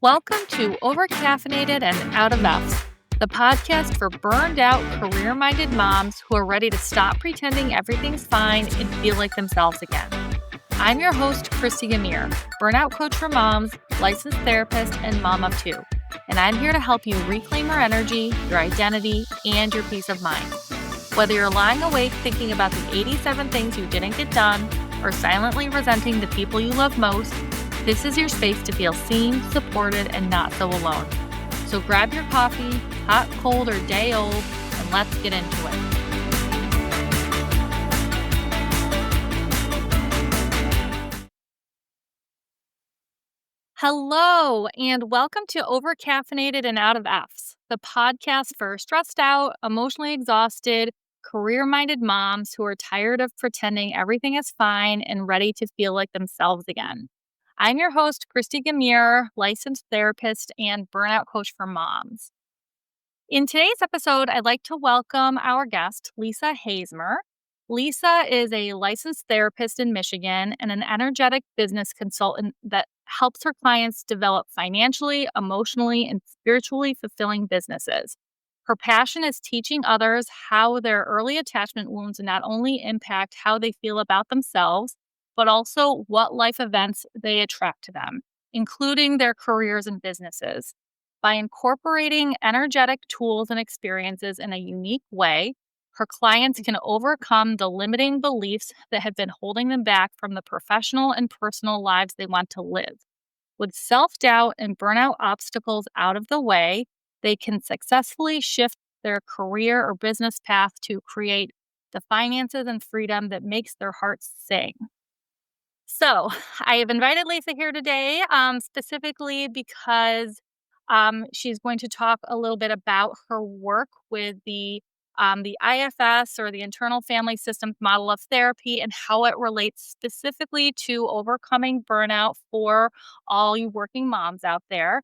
Welcome to Overcaffeinated and Out of F's, the podcast for burned out, career-minded moms who are ready to stop pretending everything's fine and feel like themselves again. I'm your host, Christy Gamir, burnout coach for moms, licensed therapist, and mom of two. And I'm here to help you reclaim your energy, your identity, and your peace of mind. Whether you're lying awake thinking about the 87 things you didn't get done, or silently resenting the people you love most, this is your space to feel seen, supported, and not so alone. So grab your coffee, hot, cold, or day old, and let's get into it. Hello, and welcome to Overcaffeinated and Out of F's, the podcast for stressed out, emotionally exhausted, career-minded moms who are tired of pretending everything is fine and ready to feel like themselves again. I'm your host, Christy Gamir, licensed therapist and burnout coach for moms. In today's episode, I'd like to welcome our guest, Lisa Hazemer. Lisa is a licensed therapist in Michigan and an energetic business consultant that helps her clients develop financially, emotionally, and spiritually fulfilling businesses. Her passion is teaching others how their early attachment wounds not only impact how they feel about themselves, but also what life events they attract to them, including their careers and businesses. By incorporating energetic tools and experiences in a unique way, her clients can overcome the limiting beliefs that have been holding them back from the professional and personal lives they want to live. With self-doubt and burnout obstacles out of the way, they can successfully shift their career or business path to create the finances and freedom that makes their hearts sing. So I have invited Lisa here today specifically because she's going to talk a little bit about her work with the IFS, or the Internal Family Systems model of therapy, and how it relates specifically to overcoming burnout for all you working moms out there.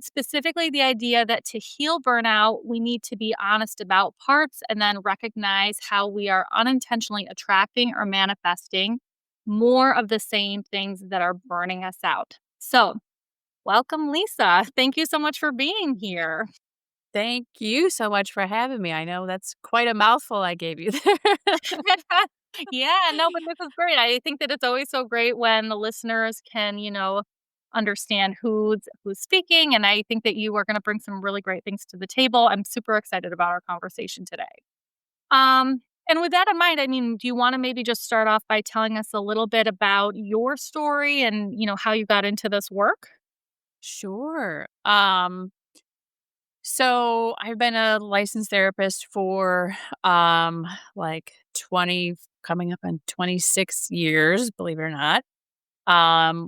Specifically, the idea that to heal burnout, we need to be honest about parts and then recognize how we are unintentionally attracting or manifesting more of the same things that are burning us out. So, welcome, Lisa. Thank you so much for being here. Thank you so much for having me. I know that's quite a mouthful I gave you there. Yeah, no, but this is great. I think that it's always so great when the listeners can, understand who's speaking. And I think that you are going to bring some really great things to the table. I'm super excited about our conversation today. And with that in mind, do you want to maybe just start off by telling us a little bit about your story and, how you got into this work? Sure. So I've been a licensed therapist for like 20, coming up on 26 years, believe it or not.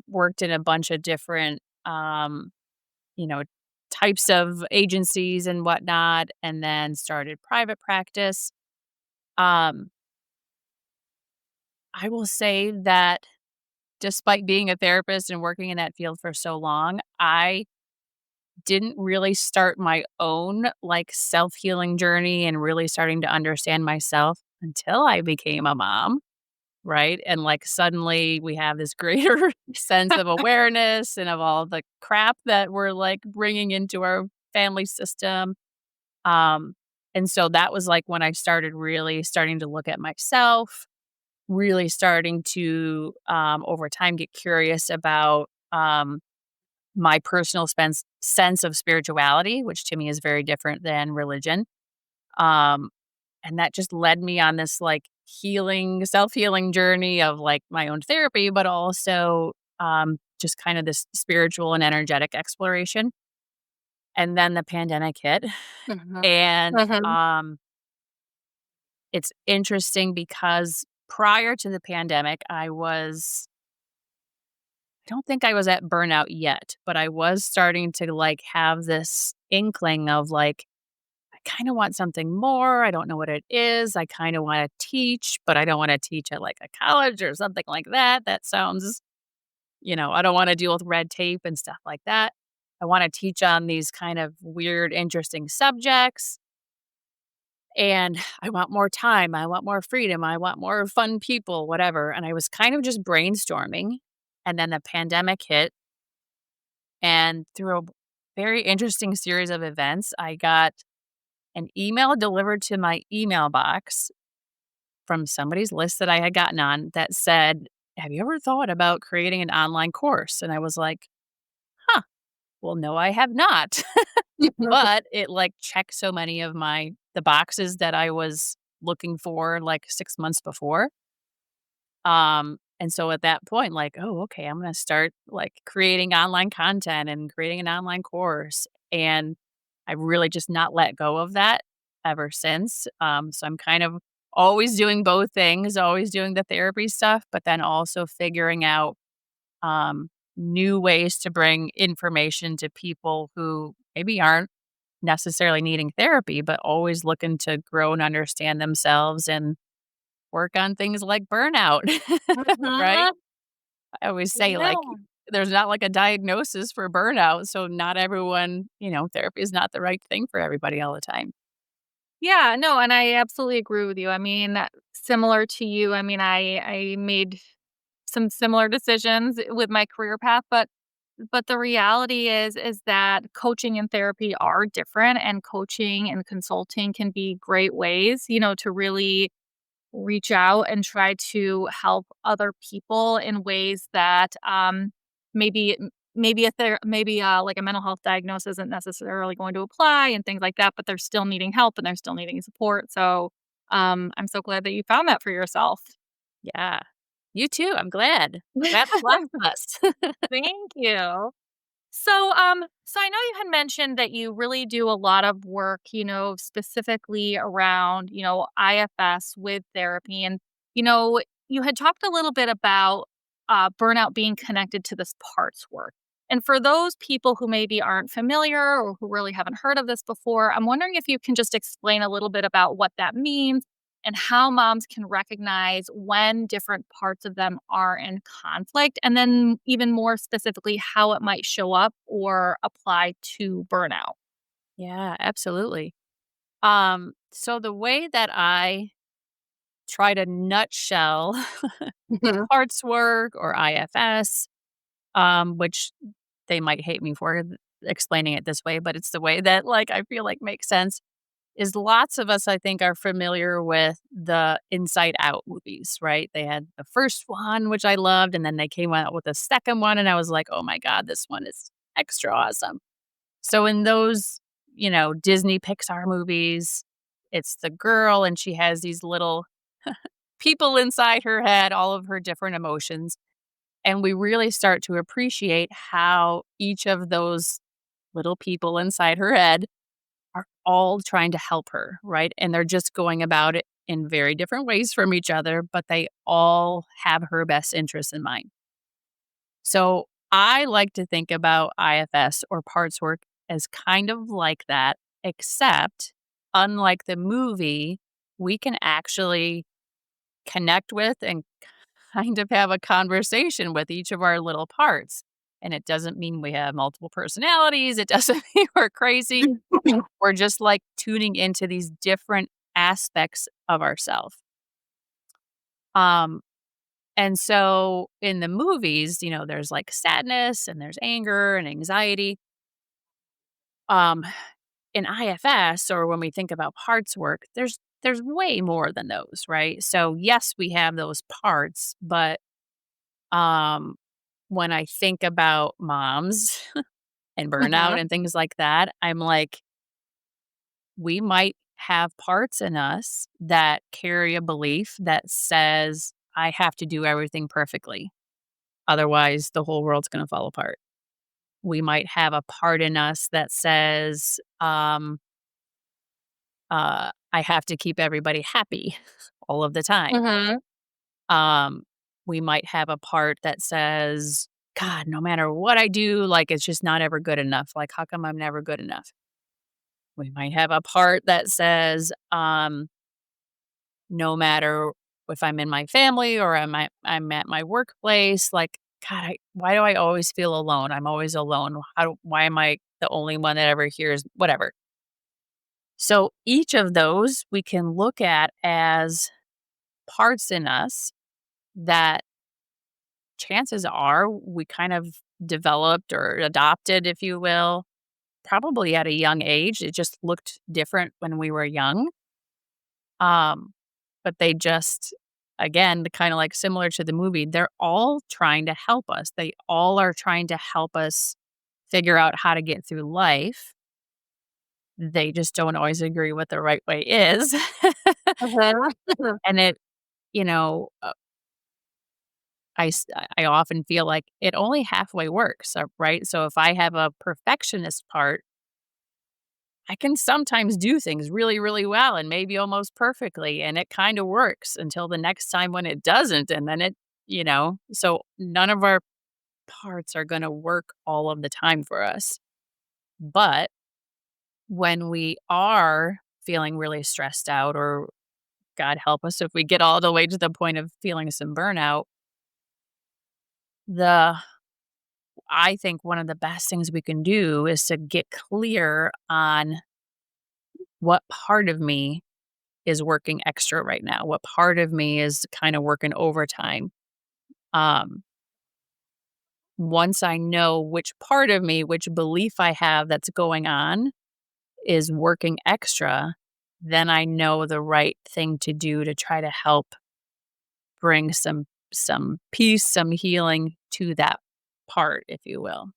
Worked in a bunch of different you know, types of agencies and whatnot, and then started private practice. Um, I will say that despite being a therapist and working in that field for so long, I didn't really start my own self-healing journey and really starting to understand myself until I became a mom, right? And suddenly we have this greater sense of awareness and of all the crap that we're bringing into our family system. Um and so that was when I started really starting to look at myself, really starting to over time get curious about my personal sense of spirituality, which to me is very different than religion. Um, and that just led me on this self-healing journey of my own therapy, but also just kind of this spiritual and energetic exploration. And then the pandemic hit. Mhm. And Mhm. it's interesting because prior to the pandemic, I don't think I was at burnout yet, but I was starting to have this inkling of I kind of want something more. I don't know what it is. I kind of want to teach, but I don't want to teach at a college or something like that. That sounds, I don't want to deal with red tape and stuff like that. I want to teach on these kind of weird, interesting subjects. And I want more time. I want more freedom. I want more fun people, whatever. And I was kind of just brainstorming. And then the pandemic hit. And through a very interesting series of events, I got an email delivered to my email box from somebody's list that I had gotten on that said, "Have you ever thought about creating an online course?" And I was like, "Huh, well, no, I have not." But it, like, checked so many of the boxes that I was looking for, like, 6 months before. And so at that point, like, "Oh, okay, I'm gonna start, like, creating online content and creating an online course." And I really just not let go of that ever since. So I'm kind of always doing both things, always doing the therapy stuff, but then also figuring out, um, new ways to bring information to people who maybe aren't necessarily needing therapy, but always looking to grow and understand themselves and work on things like burnout, right? Mhm. I always say, Yeah. like, there's not like a diagnosis for burnout, so not everyone, therapy is not the right thing for everybody all the time. Yeah, no, and I absolutely agree with you. I mean, similar to you, I mean, I made some similar decisions with my career path, but the reality is that coaching and therapy are different, and coaching and consulting can be great ways, to really reach out and try to help other people in ways that maybe maybe if they're maybe like a mental health diagnosis isn't necessarily going to apply and things like that, but they're still needing help and they're still needing support. So I'm so glad that you found that for yourself. Yeah. You too, I'm glad. Glad for lots of us. Thank you. So I know you had mentioned that you really do a lot of work, specifically around, IFS with therapy. And, you know, you had talked a little bit about burnout being connected to this parts work. And for those people who maybe aren't familiar or who really haven't heard of this before, I'm wondering if you can just explain a little bit about what that means and how moms can recognize when different parts of them are in conflict, and then even more specifically, how it might show up or apply to burnout. Yeah, absolutely. So the way that I try to nutshell Mhm. parts work or IFS, which they might hate me for explaining it this way, but it's the way that, like, I feel like makes sense, is lots of us, I think, are familiar with the Inside Out movies, right? They had the first one, which I loved, and then they came out with the second one, and I was like, "Oh my god, this one is extra awesome." So in those, Disney Pixar movies, it's the girl, and she has these little people inside her head, all of her different emotions, and we really start to appreciate how each of those little people inside her head are all trying to help her, right? And they're just going about it in very different ways from each other, but they all have her best interests in mind. So I like to think about IFS or parts work as kind of like that, except unlike the movie, we can actually connect with and kind of have a conversation with each of our little parts. And it doesn't mean we have multiple personalities. It doesn't mean we're crazy. We're just like tuning into these different aspects of ourselves. Um, and so in the movies, there's like sadness and there's anger and anxiety. Um, in IFS, or when we think about parts work, there's way more than those, right? So yes, we have those parts, but um when I think about moms and burnout Mhm. and things like that, I'm like, we might have parts in us that carry a belief that says, I have to do everything perfectly. Otherwise, the whole world's going to fall apart. We might have a part in us that says, I have to keep everybody happy all of the time. Mhm. Um, we might have a part that says, God, no matter what I do, like, it's just not ever good enough. Like, how come I'm never good enough? We might have a part that says, no matter if I'm in my family or I'm at my workplace, like, God, why do I always feel alone? I'm always alone. Why am I the only one that ever hears whatever? So each of those we can look at as parts in us that chances are we kind of developed or adopted, if you will, probably at a young age. It just looked different when we were young. Um, but they just, again, kind of like similar to the movie, they're all trying to help us. They all are trying to help us figure out how to get through life. They just don't always agree what the right way is. Uh-huh. And it, you know, I often feel like it only halfway works, right? So if I have a perfectionist part, I can sometimes do things really, really well and maybe almost perfectly, and it kind of works until the next time when it doesn't. And then so none of our parts are going to work all of the time for us. But when we are feeling really stressed out, or God help us if we get all the way to the point of feeling some burnout, the I think one of the best things we can do is to get clear on what part of me is working extra right now, what part of me is kind of working overtime. Um, Once I know which part of me, which belief I have that's going on is working extra, then I know the right thing to do to try to help bring some peace, some healing to that part, if you will.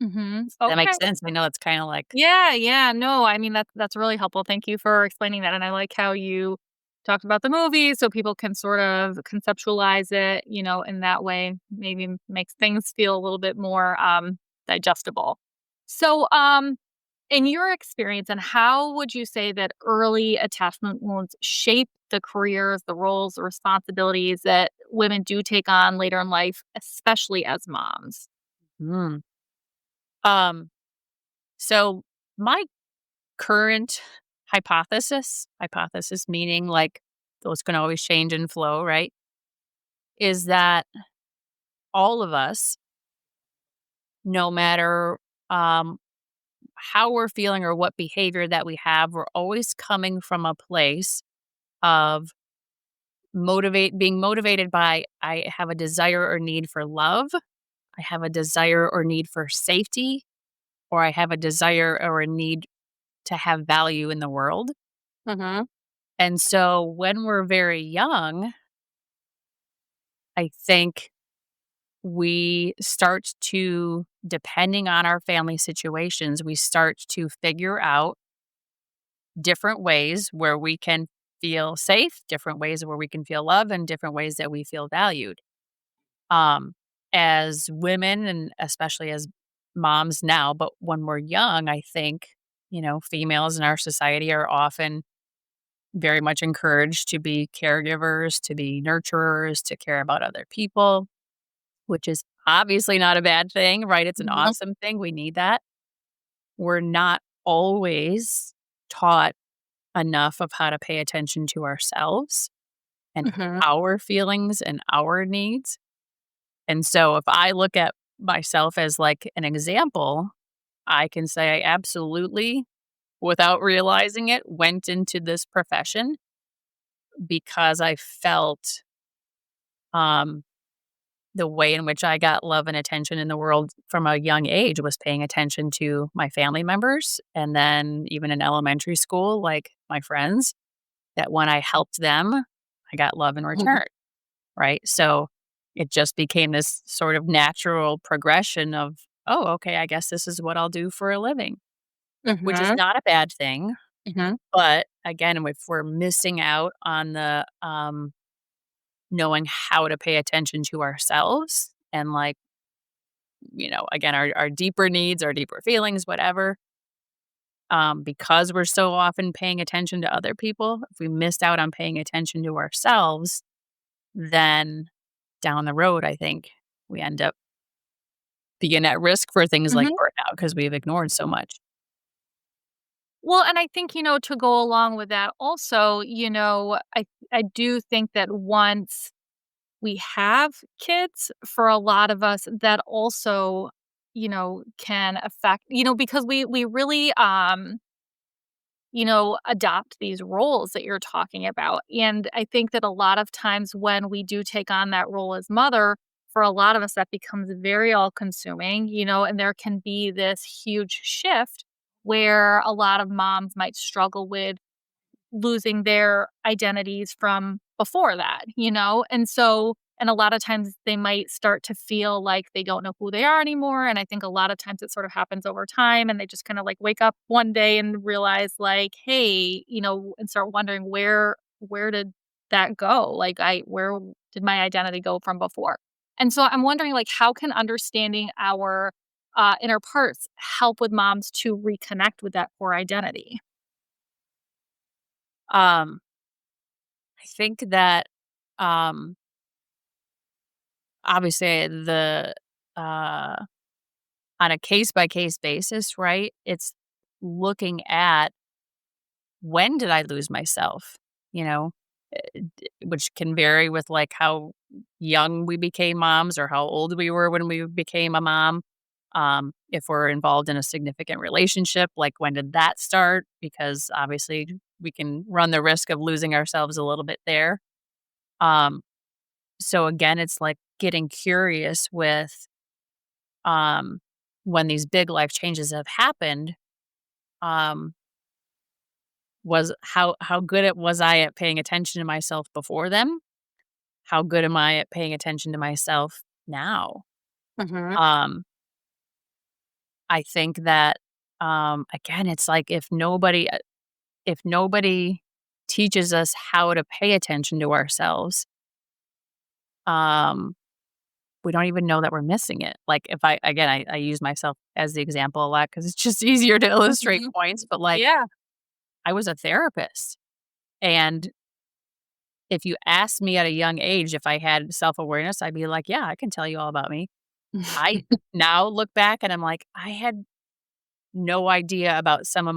Mhm. Does that make Okay. sense? I know it's kind of like, Yeah, yeah. No, I mean, that's really helpful. Thank you for explaining that, and I like how you talked about the movie so people can sort of conceptualize it, in that way, maybe makes things feel a little bit more, digestible. So, in your experience, and how would you say that early attachment wounds shape the careers, the roles, the responsibilities that women do take on later in life, especially as moms? hmm. Um, so my current hypothesis meaning like those can always change and flow, right? Is that all of us, no matter um, how we're feeling or what behavior that we have, we're always coming from a place of being motivated by I have a desire or need for love, I have a desire or need for safety, or I have a desire or a need to have value in the world. Mhm. And so when we're very young, I think we start to, depending on our family situations, we start to figure out different ways where we can feel safe, different ways where we can feel love, and different ways that we feel valued. Um, as women, and especially as moms now, but when we're young, I think, females in our society are often very much encouraged to be caregivers, to be nurturers, to care about other people, which is obviously not a bad thing, right? It's an Mhm. awesome thing. We need that. We're not always taught enough of how to pay attention to ourselves and Mhm. our feelings and our needs. And so if I look at myself as like an example, I can say I absolutely, without realizing it, went into this profession because I felt um, the way in which I got love and attention in the world from a young age was paying attention to my family members. And then even in elementary school, like my friends, that when I helped them, I got love in Mhm. return. Right. So it just became this sort of natural progression of, oh, okay, I guess this is what I'll do for a living, which is Mhm. not a bad thing. Mhm. But again, if we're missing out on the knowing how to pay attention to ourselves and like, again, our deeper needs, our deeper feelings, whatever, because we're so often paying attention to other people, if we missed out on paying attention to ourselves, then down the road, I think we end up being at risk for things like Mhm. burnout because we've ignored so much. Well, and I think, to go along with that also, I do think that once we have kids, for a lot of us, that also, can affect, because we really, adopt these roles that you're talking about. And I think that a lot of times when we do take on that role as mother, for a lot of us, that becomes very all consuming, and there can be this huge shift where a lot of moms might struggle with losing their identities from before that, and a lot of times they might start to feel like they don't know who they are anymore. And I think a lot of times it sort of happens over time and they just kind of like wake up one day and realize like, hey, and start wondering where did that go? Like where did my identity go from before? And so I'm wondering like how can understanding our inner parts help with moms to reconnect with that core identity? Um, I think that, um, obviously uh, on a case by case basis, right? It's looking at when did I lose myself, you know, which can vary with like how young we became moms or how old we were when we became a mom. If we're involved in a significant relationship, like when did that start? Because obviously we can run the risk of losing ourselves a little bit there. Um, so again, it's like getting curious with um, when these big life changes have happened. Um, was how good it was I at paying attention to myself before them? How good am I at paying attention to myself now? Mhm. Um, I think that again, it's like if nobody teaches us how to pay attention to ourselves, um, we don't even know that we're missing it. Like if I again, I use myself as the example a lot because it's just easier to illustrate Mhm. points. But like Yeah. I was a therapist, and if you asked me at a young age if I had self awareness, I'd be like, yeah, I can tell you all about me. I now look back and I'm like, I had no idea about some of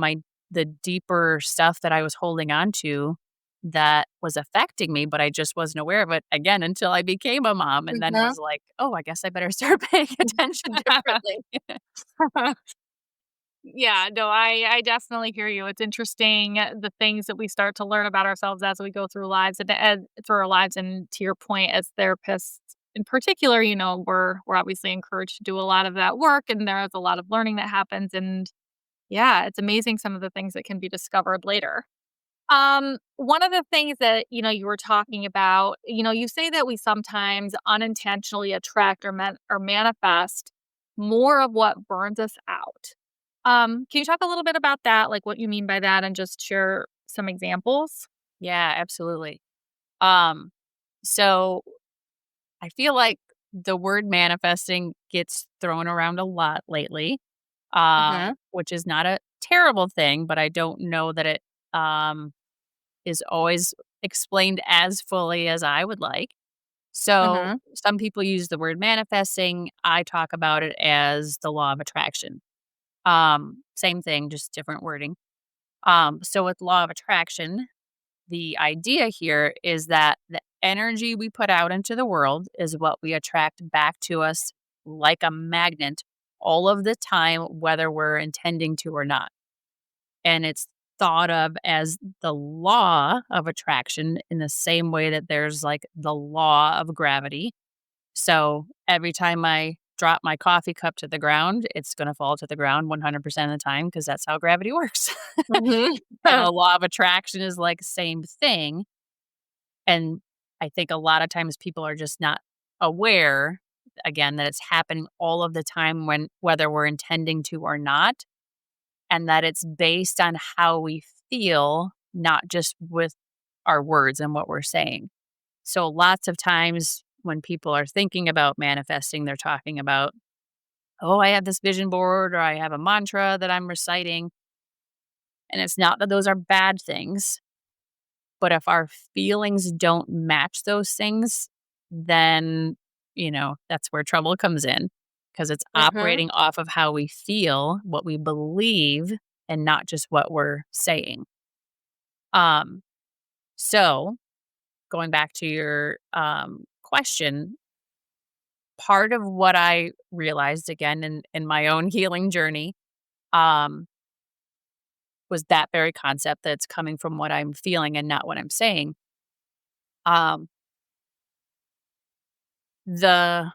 the deeper stuff that I was holding on to that was affecting me, but I just wasn't aware of it again until I became a mom and then Mhm. was like, oh, I guess I better start paying attention differently. Yeah, no, I definitely hear you. It's interesting the things that we start to learn about ourselves as we go through lives and through our lives. And to your point, as therapists in particular, we're obviously encouraged to do a lot of that work, and there's a lot of learning that happens. And yeah, it's amazing some of the things that can be discovered later. One of the things that, you were talking about, you say that we sometimes unintentionally attract or manifest more of what burns us out. Can you talk a little bit about that, like what you mean by that and just share some examples? Yeah, absolutely. Um, so I feel like the word manifesting gets thrown around a lot lately, Mhm. which is not a terrible thing, but I don't know that it um, is always explained as fully as I would like. So Mhm. some people use the word manifesting. I talk about it as the law of attraction. Same thing, just different wording. So with law of attraction, the idea here is that the energy we put out into the world is what we attract back to us like a magnet all of the time, whether we're intending to or not. And it's thought of as the law of attraction in the same way that there's like the law of gravity. So every time I drop my coffee cup to the ground, it's going to fall to the ground 100% of the time because that's how gravity works. Mhm. And the law of attraction is like same thing. And I think a lot of times people are just not aware, again, that it's happening all of the time when whether we're intending to or not, and that it's based on how we feel, not just with our words and what we're saying. So lots of times when people are thinking about manifesting, they're talking about, oh, I have this vision board or I have a mantra that I'm reciting. And it's not that those are bad things. But if our feelings don't match those things, then, that's where trouble comes in because it's Mhm. operating off of how we feel, what we believe, and not just what we're saying. Um, so going back to your question, part of what I realized again in my own healing journey um, was that very concept that it's coming from what I'm feeling and not what I'm saying. Um, the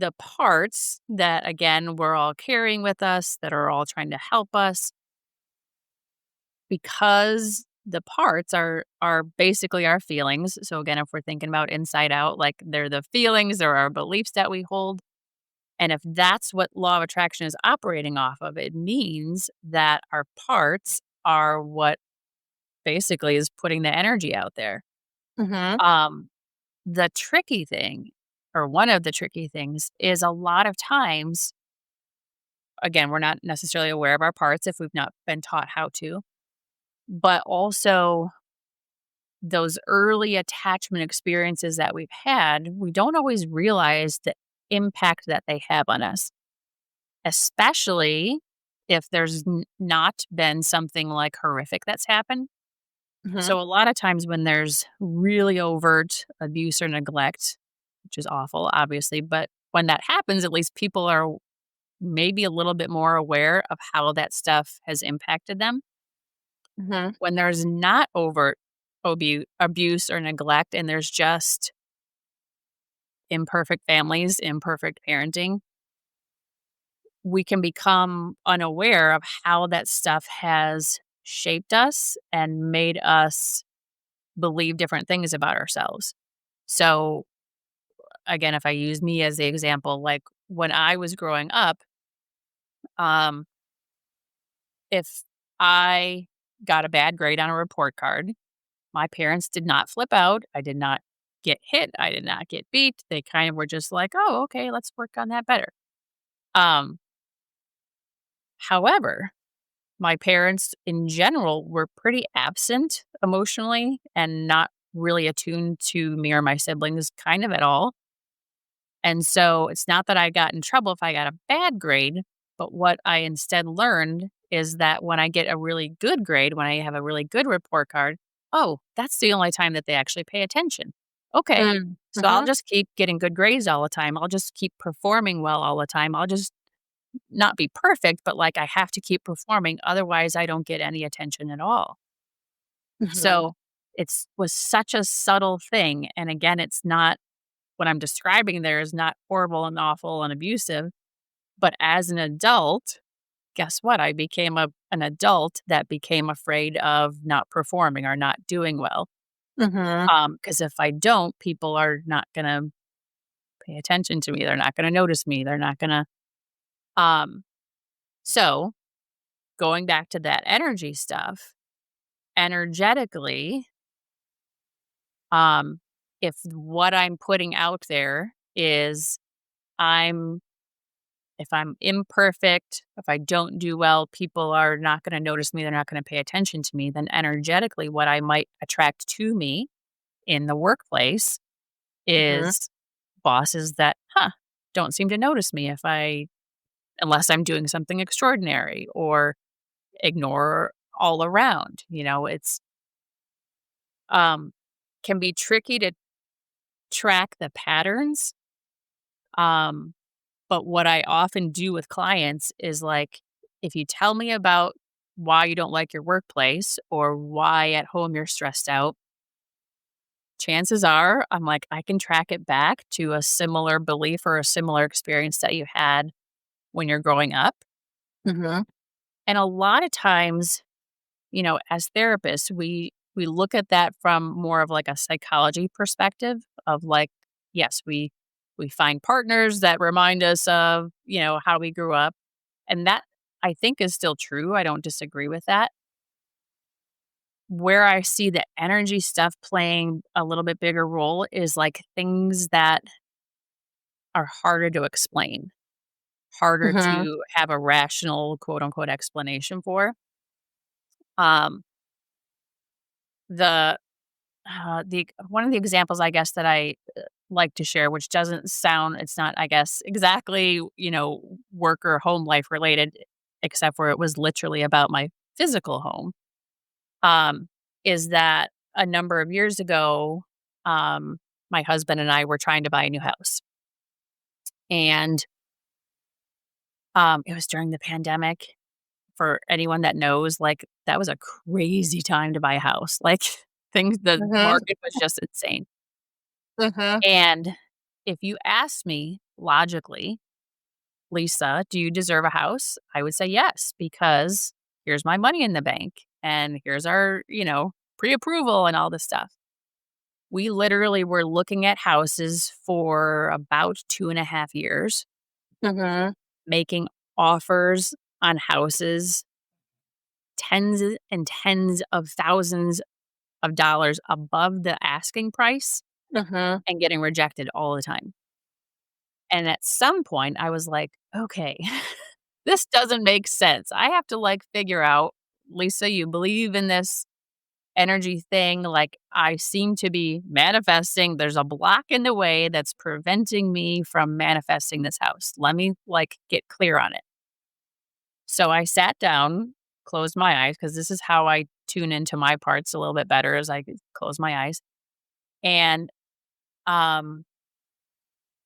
the parts that, again, we're all carrying with us, that are all trying to help us, because the parts are basically our feelings. So again, if we're thinking about inside out, like they're the feelings, they're our beliefs that we hold. And if that's what law of attraction is operating off of, it means that our parts are what basically is putting the energy out there. Mhm. Um, the tricky thing, or one of the tricky things, is a lot of times, again, we're not necessarily aware of our parts if we've not been taught how to, but also those early attachment experiences that we've had, we don't always realize the impact that they have on us, especially if there's not been something like horrific that's happened. Mhm. So, a lot of times when there's really overt abuse or neglect, which is awful, obviously, but when that happens, at least people are maybe a little bit more aware of how that stuff has impacted them. Mhm. When there's not overt abuse or neglect, and there's just imperfect families, imperfect parenting, we can become unaware of how that stuff has shaped us and made us believe different things about ourselves. So, again, if I use me as the example, like when I was growing up, um, if I got a bad grade on a report card, my parents did not flip out. I did not get hit. I did not get beat. They kind of were just like, "Oh, okay, let's work on that better." Um, However, my parents in general were pretty absent emotionally and not really attuned to me or my siblings kind of at all. And so it's not that I got in trouble if I got a bad grade, but what I instead learned is that when I get a really good grade, when I have a really good report card, oh, that's the only time that they actually pay attention. Okay. Mm. So I'll Mhm. just keep getting good grades all the time. I'll just keep performing well all the time. I'll just not be perfect, but like I have to keep performing. Otherwise, I don't get any attention at all. Mhm. So it's was such a subtle thing. And again, it's not what I'm describing there is not horrible and awful and abusive. But as an adult, guess what? I became an adult that became afraid of not performing or not doing well. Mhm. Because if I don't, people are not going to pay attention to me. They're not going to notice me. They're not going to. Um, so going back to that energy stuff, energetically, um, if what I'm putting out there is I'm if I'm imperfect, if I don't do well, people are not going to notice me, they're not going to pay attention to me, then energetically what I might attract to me in the workplace Mhm. is bosses that, don't seem to notice me if I unless I'm doing something extraordinary or ignore all around. It's um can be tricky to track the patterns. Um But what I often do with clients is like, if you tell me about why you don't like your workplace or why at home you're stressed out, chances are I'm like, I can track it back to a similar belief or a similar experience that you had when you're growing up. Mhm. And a lot of times, as therapists, we look at that from more of like a psychology perspective of like, yes, we find partners that remind us of, how we grew up. And that I think is still true. I don't disagree with that. Where I see the energy stuff playing a little bit bigger role is like things that are harder to explain, harder Mhm. to have a rational quote unquote explanation for. Um, the the one of the examples I guess that I like to share, which doesn't sound, it's not, I guess, exactly, work or home life related, except for it was literally about my physical home. um, is that a number of years ago, um, my husband and I were trying to buy a new house. And it was during the pandemic. For anyone that knows, like, that was a crazy time to buy a house. Like, the Mhm. market was just insane. Mhm. And if you asked me, logically, Lisa, do you deserve a house? I would say yes, because here's my money in the bank and here's our, pre approval and all this stuff. We literally were looking at houses for about 2.5 years, Mhm. making offers on houses tens and tens of thousands of dollars above the asking price Mhm. and getting rejected all the time. And at some point, I was like, okay, this doesn't make sense. I have to figure out, Lisa, you believe in this energy thing. Like, I seem to be manifesting. There's a block in the way that's preventing me from manifesting this house. Let me get clear on it. So I sat down, closed my eyes, because this is how I tune into my parts a little bit better as I could close my eyes. And um,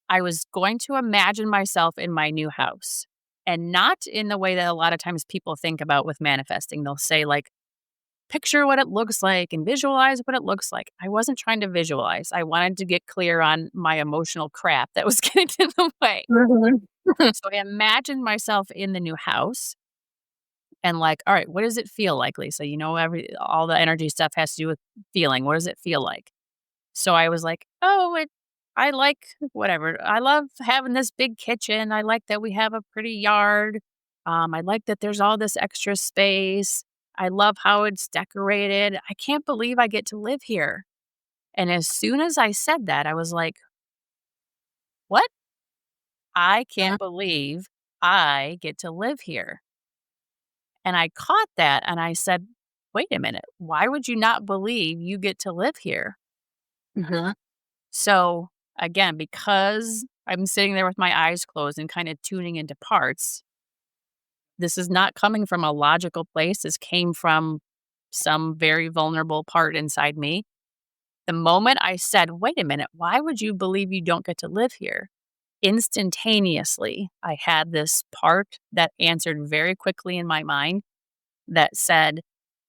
I was going to imagine myself in my new house, and not in the way that a lot of times people think about with manifesting. They'll say, picture what it looks like and visualize what it looks like. I wasn't trying to visualize. I wanted to get clear on my emotional crap that was getting in the way. Mhm. So I imagined myself in the new house and all right, what does it feel like, Lisa? All the energy stuff has to do with feeling. What does it feel like? So I was like, "Oh, I like whatever. I love having this big kitchen. I like that we have a pretty yard. I like that there's all this extra space. I love how it's decorated. I can't believe I get to live here." And as soon as I said that, I was like, "What? I can't believe I get to live here." And I caught that and I said, "Wait a minute. Why would you not believe you get to live here?" Mhm. So, again, because I'm sitting there with my eyes closed and kind of tuning into parts, this is not coming from a logical place. This came from some very vulnerable part inside me. The moment I said, "Wait a minute, why would you believe you don't get to live here?" Instantaneously, I had this part that answered very quickly in my mind that said,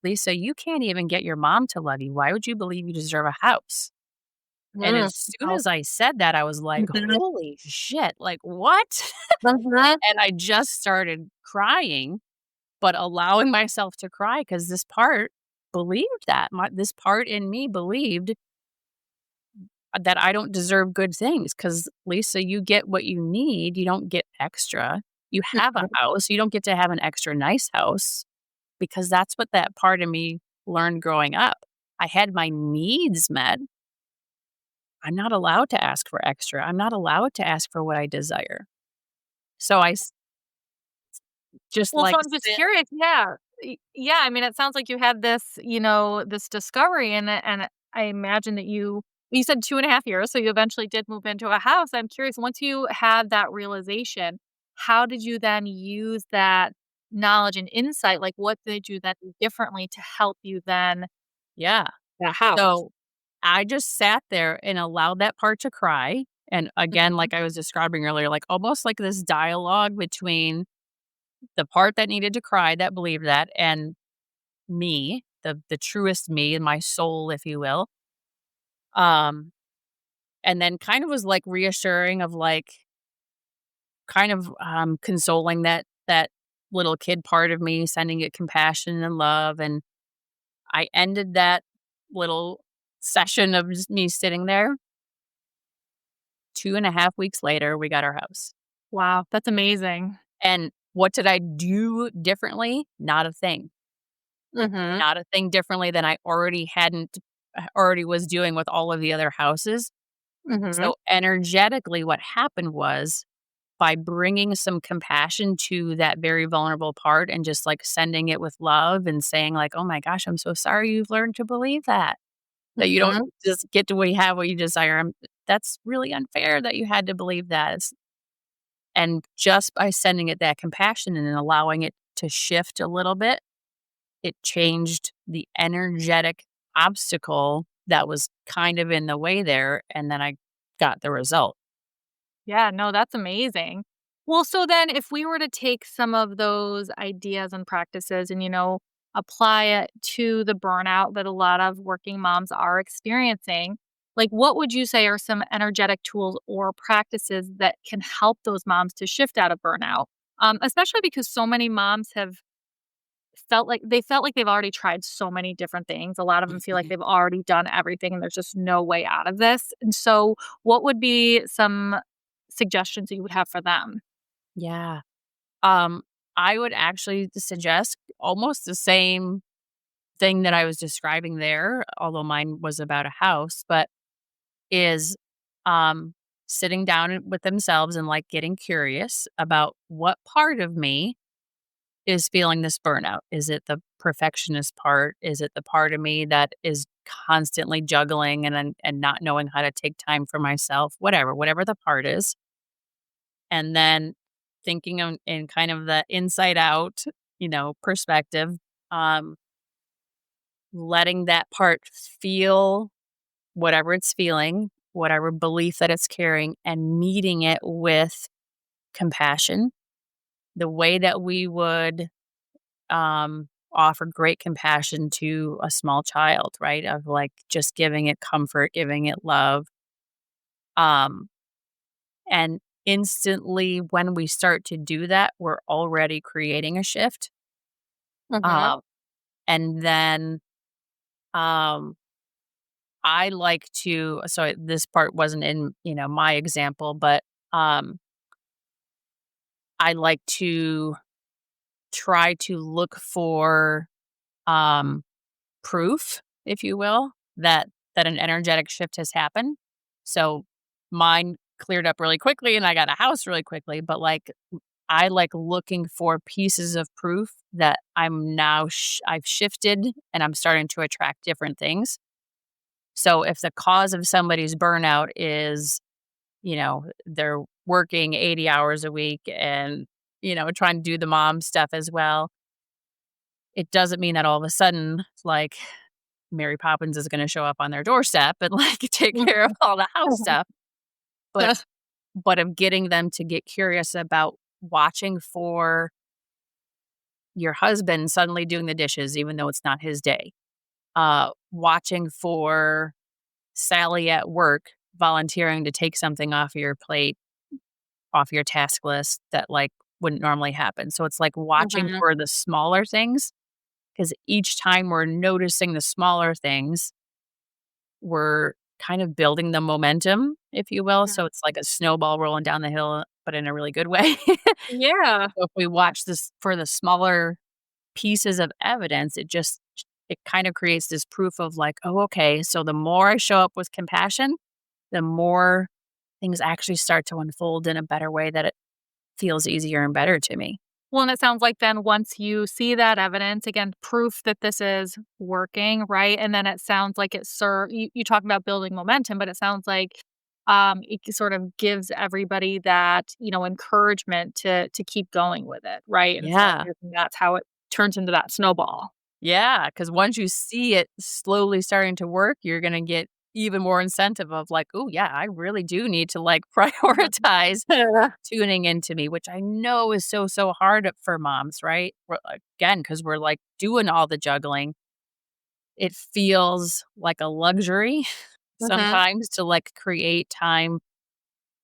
"Lisa, you can't even get your mom to love you. Why would you believe you deserve a house?" And Mm. as soon Oh. as I said that, I was like, Mhm. "Holy shit, what?" Mhm. And I just started crying, but allowing myself to cry because this part believed that. This part in me believed that I don't deserve good things. Because Lisa, you get what you need, you don't get extra. You have a Mhm. house, you don't get to have an extra nice house, because that's what that part of me learned growing up. I had my needs met. I'm not allowed to ask for extra. I'm not allowed to ask for what I desire. So just Well, so I'm just sit. curious, yeah. Yeah, I mean, it sounds like you had this, this discovery, and I imagine that you said 2.5 years, so you eventually did move into a house. I'm curious, once you had that realization, how did you then use that knowledge and insight? Like, what did you then do differently to help you then Yeah. the house? So I just sat there and allowed that part to cry. And again, Mhm. like I was describing earlier, almost like this dialogue between the part that needed to cry, that believed that, and me, the truest me and my soul, if you will. Um, and then kind of was reassuring of kind of consoling that little kid part of me, sending it compassion and love. And I ended that little session of just me sitting there. 2.5 weeks later, we got our house. Wow, that's amazing. And what did I do differently? Not a thing. Mhm. Not a thing differently than I already was doing with all of the other houses. Mhm. So energetically, what happened was, by bringing some compassion to that very vulnerable part and just sending it with love and saying "Oh my gosh, I'm so sorry you've learned to believe that you don't Mhm. just get to have what you desire. That's really unfair that you had to believe that." And just by sending it that compassion and then allowing it to shift a little bit, it changed the energetic obstacle that was kind of in the way there, and then I got the result. Yeah, no, that's amazing. Well, so then if we were to take some of those ideas and practices and, apply it to the burnout that a lot of working moms are experiencing, Like, what would you say are some energetic tools or practices that can help those moms to shift out of burnout? Especially because so many moms have felt like they've already tried so many different things. A lot of them feel like Mhm. they've already done everything and there's just no way out of this. And so, what would be some suggestions that you would have for them? Yeah. Um, I would actually suggest almost the same thing that I was describing there, although mine was about a house, but is, um, sitting down with themselves and, like, getting curious about what part of me is feeling this burnout. Is it the perfectionist part? Is it the part of me that is constantly juggling and not knowing how to take time for myself? Whatever the part is. And then thinking in kind of the inside out, perspective, um, letting that part feel whatever it's feeling, whatever belief that it's carrying, and meeting it with compassion, the way that we would offer great compassion to a small child, right? Of like just giving it comfort, giving it love. Um, and instantly when we start to do that, we're already creating a shift. Mhm. Um, and then um, I like to, so this part wasn't in, my example, but um, I like to try to look for um, proof, if you will, that an energetic shift has happened. So mine cleared up really quickly and I got a house really quickly, but like I like looking for pieces of proof that I'm now I've shifted and I'm starting to attract different things. So if the cause of somebody's burnout is, they're working 80 hours a week and, trying to do the mom stuff as well, it doesn't mean that all of a sudden, like, Mary Poppins is gonna show up on their doorstep and, like, take care of all the house stuff, but of getting them to get curious about watching for your husband suddenly doing the dishes even though it's not his day, watching for Sally at work volunteering to take something off of your plate, off your task list that, like, wouldn't normally happen, so it's, like, watching Mhm. for the smaller things, because each time we're noticing the smaller things, we're kind of building the momentum, if you will, so it's like a snowball rolling down the hill, but in a really good way. Yeah. So if we watch this for the smaller pieces of evidence, it kind of creates this proof of like, "Oh, okay, so the more I show up with compassion, the more things actually start to unfold in a better way that it feels easier and better to me." Well, and it sounds like then once you see that evidence, again, proof that this is working, right? And then it sounds like you talk about building momentum, but it sounds like sort of gives everybody that, encouragement to keep going with it, right? And so I'm Yeah. guessing that's how it turns into that snowball. Yeah, because once you see it slowly starting to work, you're gonna get even more incentive of like, "Oh, yeah, I really do need to, like, prioritize tuning into me," which I know is so, so hard for moms, right? Again, because 'cause we're, like, doing all the juggling. It feels like a luxury Mhm. sometimes to, like, create time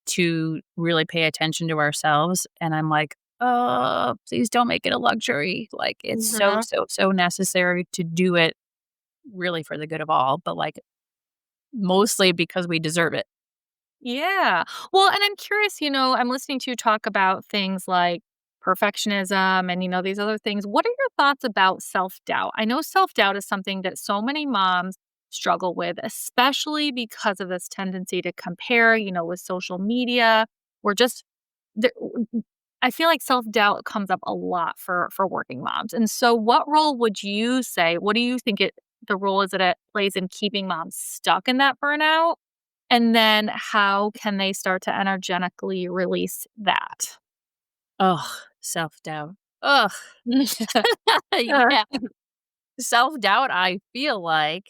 to really pay attention to ourselves, and I'm like, "Oh, please don't make it a luxury." Like, it's so, Mhm. so, so necessary to do it really for the good of all, but, like, mostly because we deserve it. Yeah. Well, and I'm curious, I'm listening to you talk about things like perfectionism and, these other things. What are your thoughts about self doubt? I know self doubt is something that so many moms struggle with, especially because of this tendency to compare, with social media. We're just, there- I feel like self doubt comes up a lot for working moms. And so, what role would you say? What do you think the role is that it plays in keeping moms stuck in that burnout? And then how can they start to energetically release that? Ugh, self-doubt. Ugh. Yeah. Self-doubt, I feel like,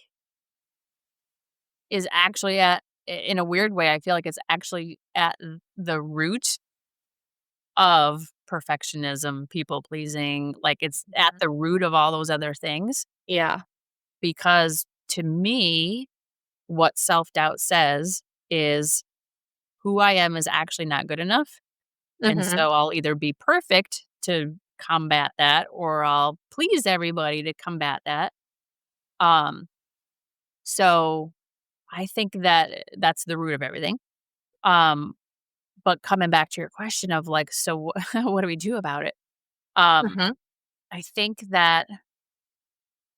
is actually in a weird way, I feel like it's actually at the root of perfectionism, people pleasing, like, it's at Mhm. the root of all those other things, Yeah. because to me, what self-doubt says is who I am is actually not good enough. And Mhm. so I'll either be perfect to combat that or I'll please everybody to combat that. Um, so I think that that's the root of everything. Um, but coming back to your question of like, so what do we do about it? Um, Mhm. I think that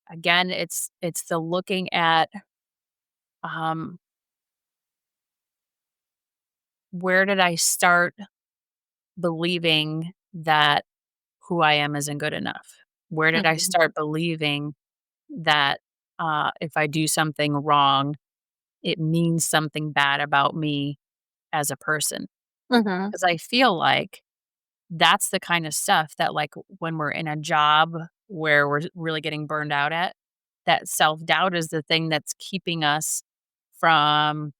again, it's the looking at um, where did I start believing that who I am isn't good enough? Where did I Mhm. start believing that if I do something wrong, it means something bad about me as a person? Mhm. Because I feel like that's the kind of stuff that, like, when we're in a job where we're really getting burned out at, that self doubt is the thing that's keeping us from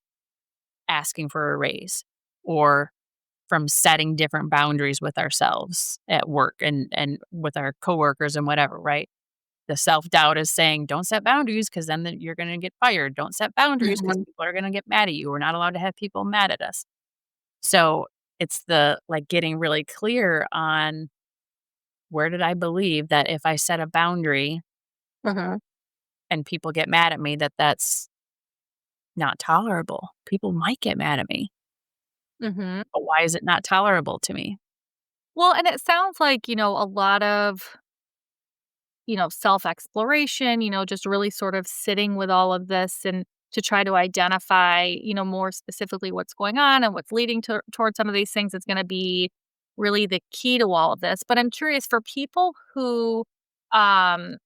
asking for a raise or from setting different boundaries with ourselves at work and with our coworkers and whatever, right? The self-doubt is saying, "Don't set boundaries because you're gonna get fired. Don't set boundaries because Mhm. people are gonna get mad at you. We're not allowed to have people mad at us." So, it's the like, getting really clear on where did I believe that if I set a boundary Mhm. and people get mad at me, that that's not tolerable. People might get mad at me, Mhm. but why is it not tolerable to me? Well, and it sounds like, a lot of self exploration, just really sort of sitting with all of this and to try to identify, more specifically what's going on and what's leading towards some of these things is going to be really the key to all of this. But I'm curious for people who um,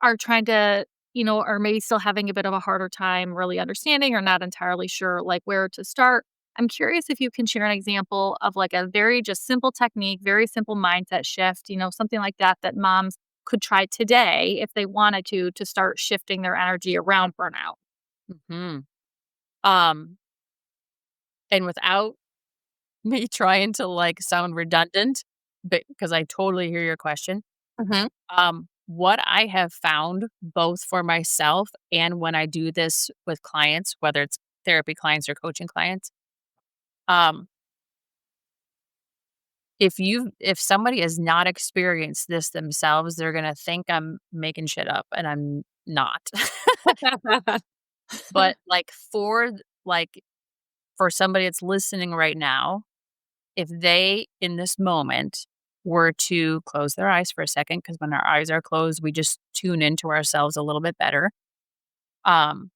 are trying to, are maybe still having a bit of a harder time really understanding or not entirely sure like where to start. I'm curious if you can share an example of like a very just simple technique, very simple mindset shift, something like that that moms could try today if they wanted to start shifting their energy around burnout. Mhm. Um, and without me trying to, like, sound redundant, but because I totally hear your question. Mhm. What I have found both for myself and when I do this with clients, whether it's therapy clients or coaching clients, um, if somebody has not experienced this themselves, they're gonna think I'm making shit up, and I'm not. But, like, for somebody that's listening right now, if they, in this moment, were to close their eyes for a second, because when our eyes are closed, we just tune into ourselves a little bit better. Um,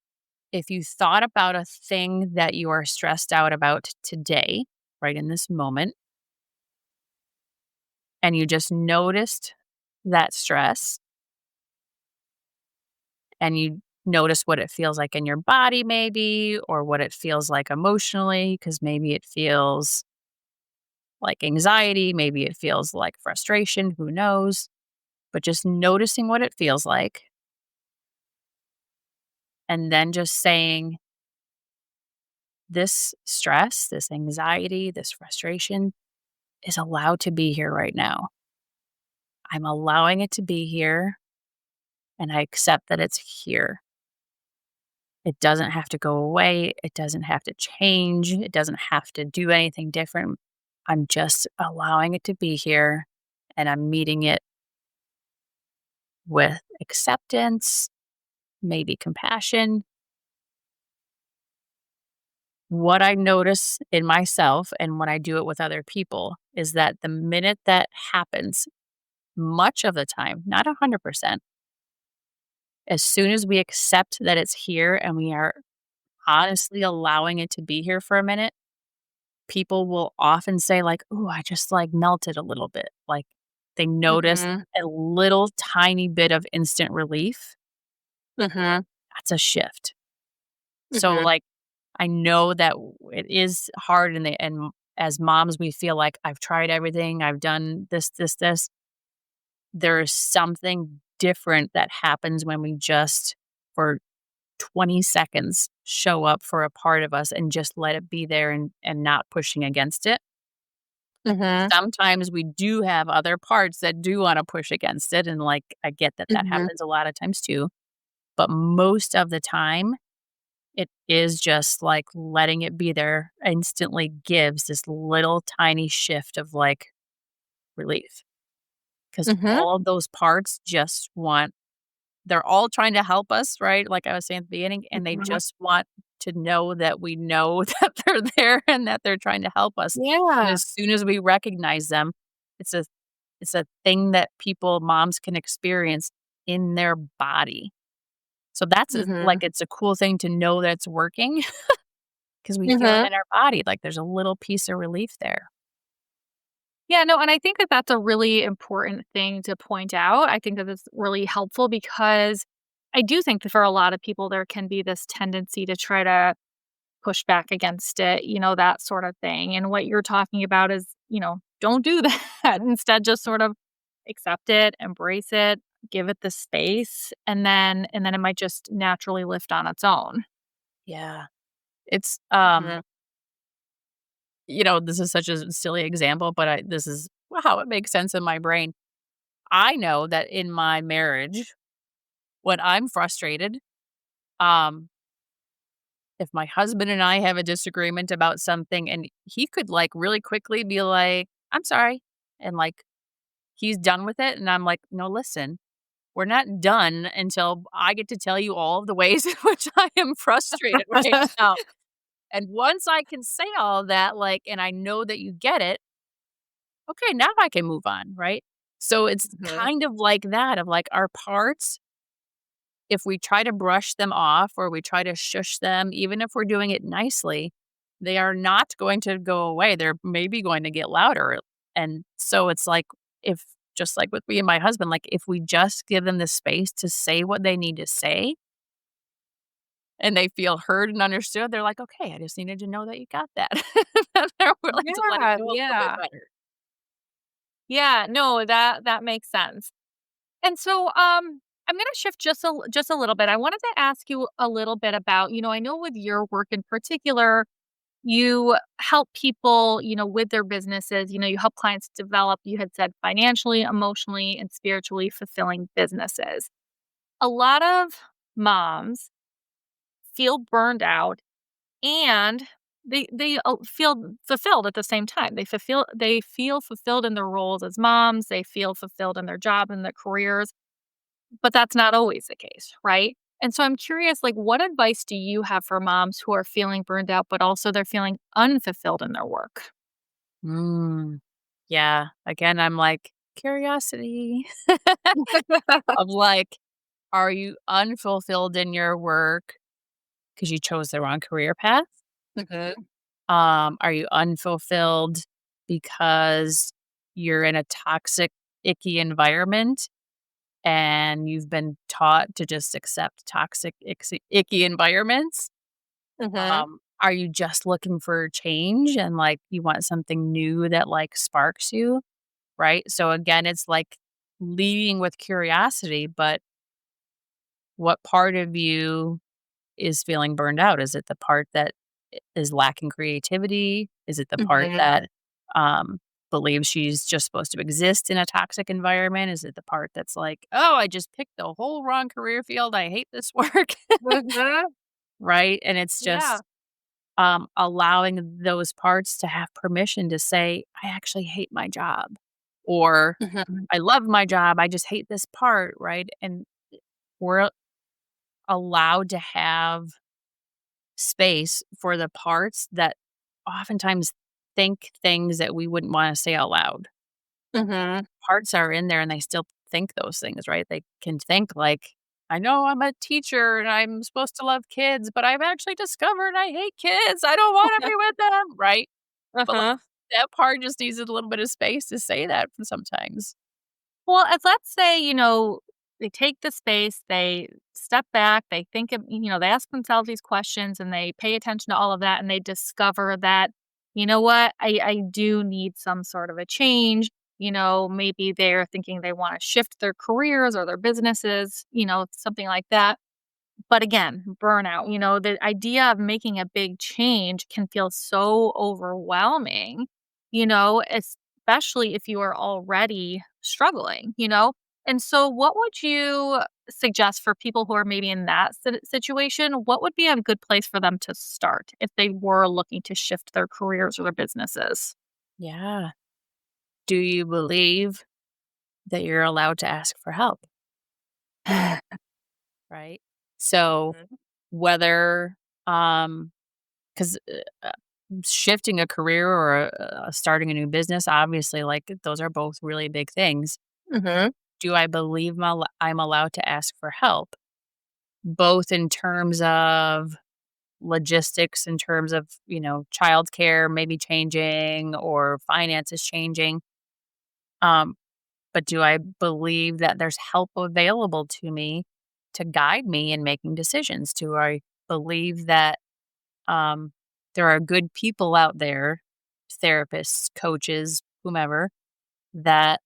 if you thought about a thing that you are stressed out about today, right in this moment, and you just noticed that stress and you notice what it feels like in your body, maybe, or what it feels like emotionally, because maybe it feels like anxiety, maybe it feels like frustration, who knows? But just noticing what it feels like and then just saying, this stress, this anxiety, this frustration is allowed to be here right now. I'm allowing it to be here and I accept that it's here. It doesn't have to go away. It doesn't have to change. It doesn't have to do anything different. I'm just allowing it to be here and I'm meeting it with acceptance, maybe compassion. What I notice in myself and when I do it with other people is that the minute that happens, much of the time, not 100%, as soon as we accept that it's here and we are honestly allowing it to be here for a minute, people will often say, like, "Ooh, I just like melted a little bit." Like they notice Mhm. a little tiny bit of instant relief. Mhm. That's a shift. So, Mhm. like, I know that it is hard and as moms, we feel like I've tried everything. I've done this, this, this. There's something different that happens when we just, for 20 seconds, show up for a part of us and just let it be there and not pushing against it. Mhm. Sometimes we do have other parts that do want to push against it. And like, I get that that Mhm. happens a lot of times too. But most of the time, it is just, like, letting it be there instantly gives this little tiny shift of, like, relief. Because Mhm. all of those parts just want they're all trying to help us, right? Like I was saying at the beginning, and they Mhm. just want to know that we know that they're there and that they're trying to help us. And Yeah. as soon as we recognize them, it's a it's a thing that moms can experience in their body. So that's Mhm. it's a cool thing to know that it's working because we feel it Mhm. in our body. Like there's a little piece of relief there. Yeah, no, and I think that that's a really important thing to point out. I think that it's really helpful because I do think that for a lot of people, there can be this tendency to try to push back against it, that sort of thing. And what you're talking about is, don't do that. Instead, just sort of accept it, embrace it, give it the space, and then it might just naturally lift on its own. Yeah. It's Mhm. this is such a silly example, but this is how it makes sense in my brain. I know that in my marriage, when I'm frustrated, um, if my husband and I have a disagreement about something and he could like really quickly be like, I'm sorry. And like he's done with it. And I'm like, no, listen, we're not done until I get to tell you all of the ways in which I am frustrated right now. And once I can say all of that, like, and I know that you get it, okay, now I can move on, right? So it's Mhm. kind of like that of like our parts, if we try to brush them off or we try to shush them, even if we're doing it nicely, they are not going to go away. They're maybe going to get louder. And so it's like, if just like with me and my husband, like if we just give them the space to say what they need to say and they feel heard and understood, they're like, okay, I just needed to know that you got that. And they're willing to let it Yeah, go a little bit yeah. better. Yeah, no, that makes sense. And so, I'm gonna shift just a little bit. I wanted to ask you a little bit about, I know with your work in particular, you help people, with their businesses. You help clients develop. You had said financially, emotionally, and spiritually fulfilling businesses. A lot of moms feel burned out and they feel fulfilled at the same time. They feel fulfilled in their roles as moms. They feel fulfilled in their job and their careers, but that's not always the case, right? And so I'm curious, like, what advice do you have for moms who are feeling burned out, but also they're feeling unfulfilled in their work? Mm. Yeah. Again, I'm like, curiosity of like, are you unfulfilled in your work because you chose the wrong career path? Mhm. Are you unfulfilled because you're in a toxic, icky environment and you've been taught to just accept toxic, icky environments? Mhm. Are you just looking for change and like you want something new that like sparks you? Right? So again, it's like leading with curiosity, but what part of you is feeling burned out? Is it the part that is lacking creativity? Is it the part Mhm. that um, believes she's just supposed to exist in a toxic environment? Is it the part that's like, oh, I just picked the whole wrong career field. I hate this work. Mhm. Right. And it's Yeah. just allowing those parts to have permission to say, I actually hate my job. Or Mhm. I love my job. I just hate this part. Right. And we're allowed to have space for the parts that oftentimes think things that we wouldn't wanna say out loud. Mhm. Parts are in there and they still think those things, right? They can think like, "I know I'm a teacher and I'm supposed to love kids, but I've actually discovered I hate kids. I don't wanna be with them." Right? But, like, Uh-huh. that part just needs a little bit of space to say that sometimes. Well, as let's say, they take the space, they step back, they think of, they ask themselves these questions and they pay attention to all of that and they discover that, you know what, I do need some sort of a change. Maybe they're thinking they want to shift their careers or their businesses, something like that. But again, burnout, the idea of making a big change can feel so overwhelming, especially if you are already struggling. And so what would you suggest for people who are maybe in that situation? What would be a good place for them to start if they were looking to shift their careers or their businesses? Yeah. Do you believe that you're allowed to ask for help? Right? So Mhm. whether, um, because shifting a career or starting a new business, obviously, like those are both really big things. Mhm. Do I believe I'm allowed to ask for help, both in terms of logistics, in terms of, childcare maybe changing or finances changing? Um, but do I believe that there's help available to me to guide me in making decisions? Do I believe that um, there are good people out there, therapists, coaches, whomever, that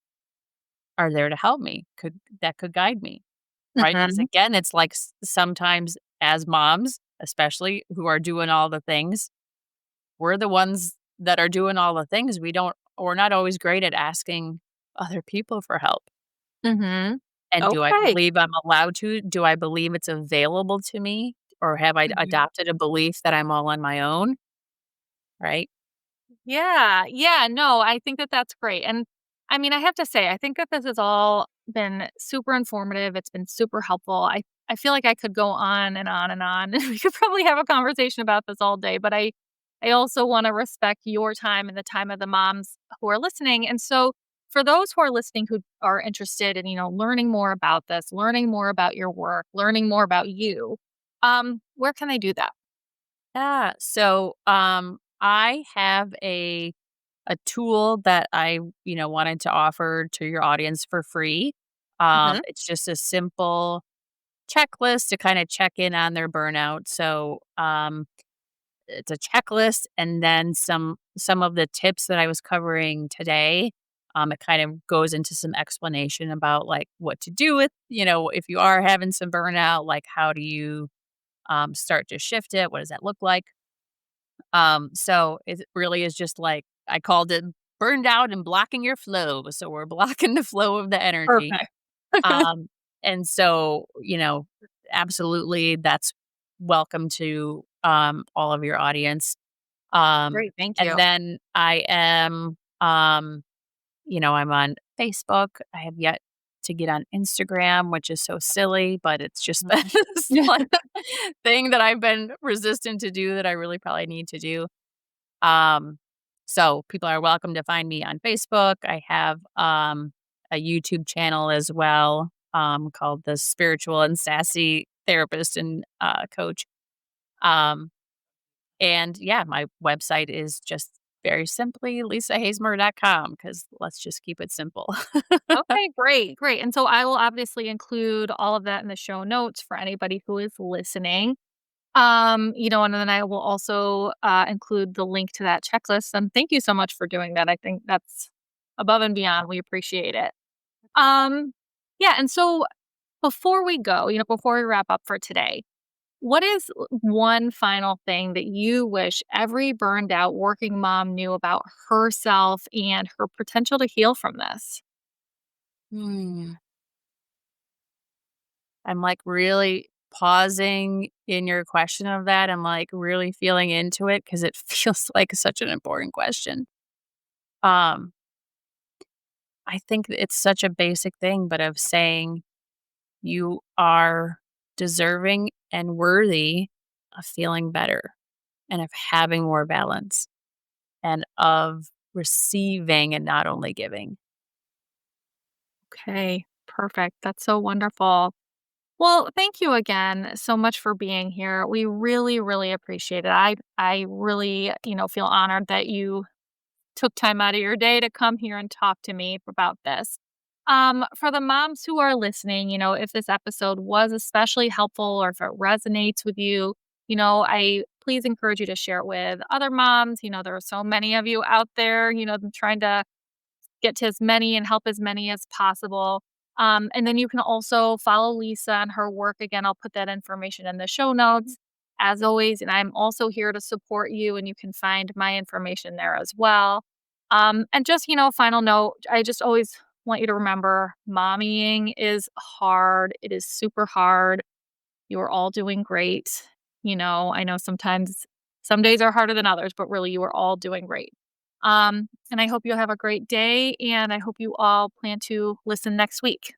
are there to help me, could guide me, right? Because Mhm. again, it's like sometimes as moms, especially who are doing all the things, we're the ones that are doing all the things. We're not always great at asking other people for help. Mhm. And do I Okay. believe I'm allowed to? Do I believe it's available to me? Or have I Mhm. adopted a belief that I'm all on my own? Right? Yeah, yeah, no, I think that that's great, and, I mean, I have to say, I think that this has all been super informative, it's been super helpful, I feel like I could go on and on and on, we could probably have a conversation about this all day, but I also wanna respect your time and the time of the moms who are listening, and so, for those who are listening who are interested in, learning more about this, learning more about your work, learning more about you, where can they do that? Yeah. So, I have a tool that I, wanted to offer to your audience for free. Mhm. It's just a simple checklist to kind of check in on their burnout. So, it's a checklist and then some of the tips that I was covering today. It kind of goes into some explanation about like what to do with, if you are having some burnout, like how do you start to shift it? What does that look like? So it really is just like I called it burned out and blocking your flow. So we're blocking the flow of the energy. Perfect. Um, and so, absolutely that's welcome to all of your audience. Great, thank And you. then I am I'm on Facebook. I have yet to get on Instagram, which is so silly, but it's just been Mhm. this like thing that I've been resistant to do that I really probably need to do. Um, so people are welcome to find me on Facebook. I have a YouTube channel as well called the Spiritual and Sassy Therapist and Coach. Um, and yeah, my website is just very simply lisahazmer.com because let's just keep it simple. Okay, great, great. And so I will obviously include all of that in the show notes for anybody who is listening. And then I will also include the link to that checklist. And thank you so much for doing that. I think that's above and beyond. We appreciate it. Um, yeah, and so before we go, before we wrap up for today, what is one final thing that you wish every burned out working mom knew about herself and her potential to heal from this? Hmm. I'm like really pausing in your question of that. I'm like really feeling into it because it feels like such an important question. Um, I think it's such a basic thing, but of saying you are deserving and worthy of feeling better and of having more balance and of receiving and not only giving. Okay, perfect. That's so wonderful. Well, thank you again so much for being here. We really, really appreciate it. I really, feel honored that you took time out of your day to come here and talk to me about this. For the moms who are listening, if this episode was especially helpful or if it resonates with you, I please encourage you to share it with other moms. There are so many of you out there, trying to get to as many and help as many as possible. And then you can also follow Lisa and her work. Again, I'll put that information in the show notes as always. And I'm also here to support you, and you can find my information there as well. And just, final note, I just always want you to remember mommying is hard. It is super hard. You are all doing great. I know sometimes some days are harder than others, but really you are all doing great. And I hope you have a great day, and I hope you all plan to listen next week.